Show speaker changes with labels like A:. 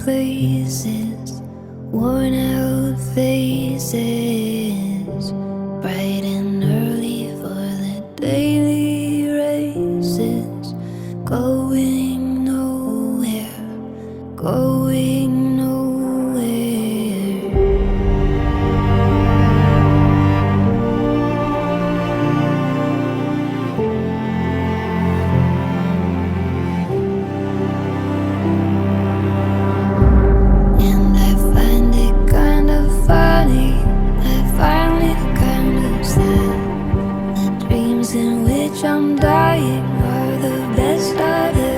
A: places, worn out faces, bright and early for the daily races, going nowhere, going nowhere. And I find it kind of funny, I find it kind of sad. The dreams in which I'm dying are the best I've ever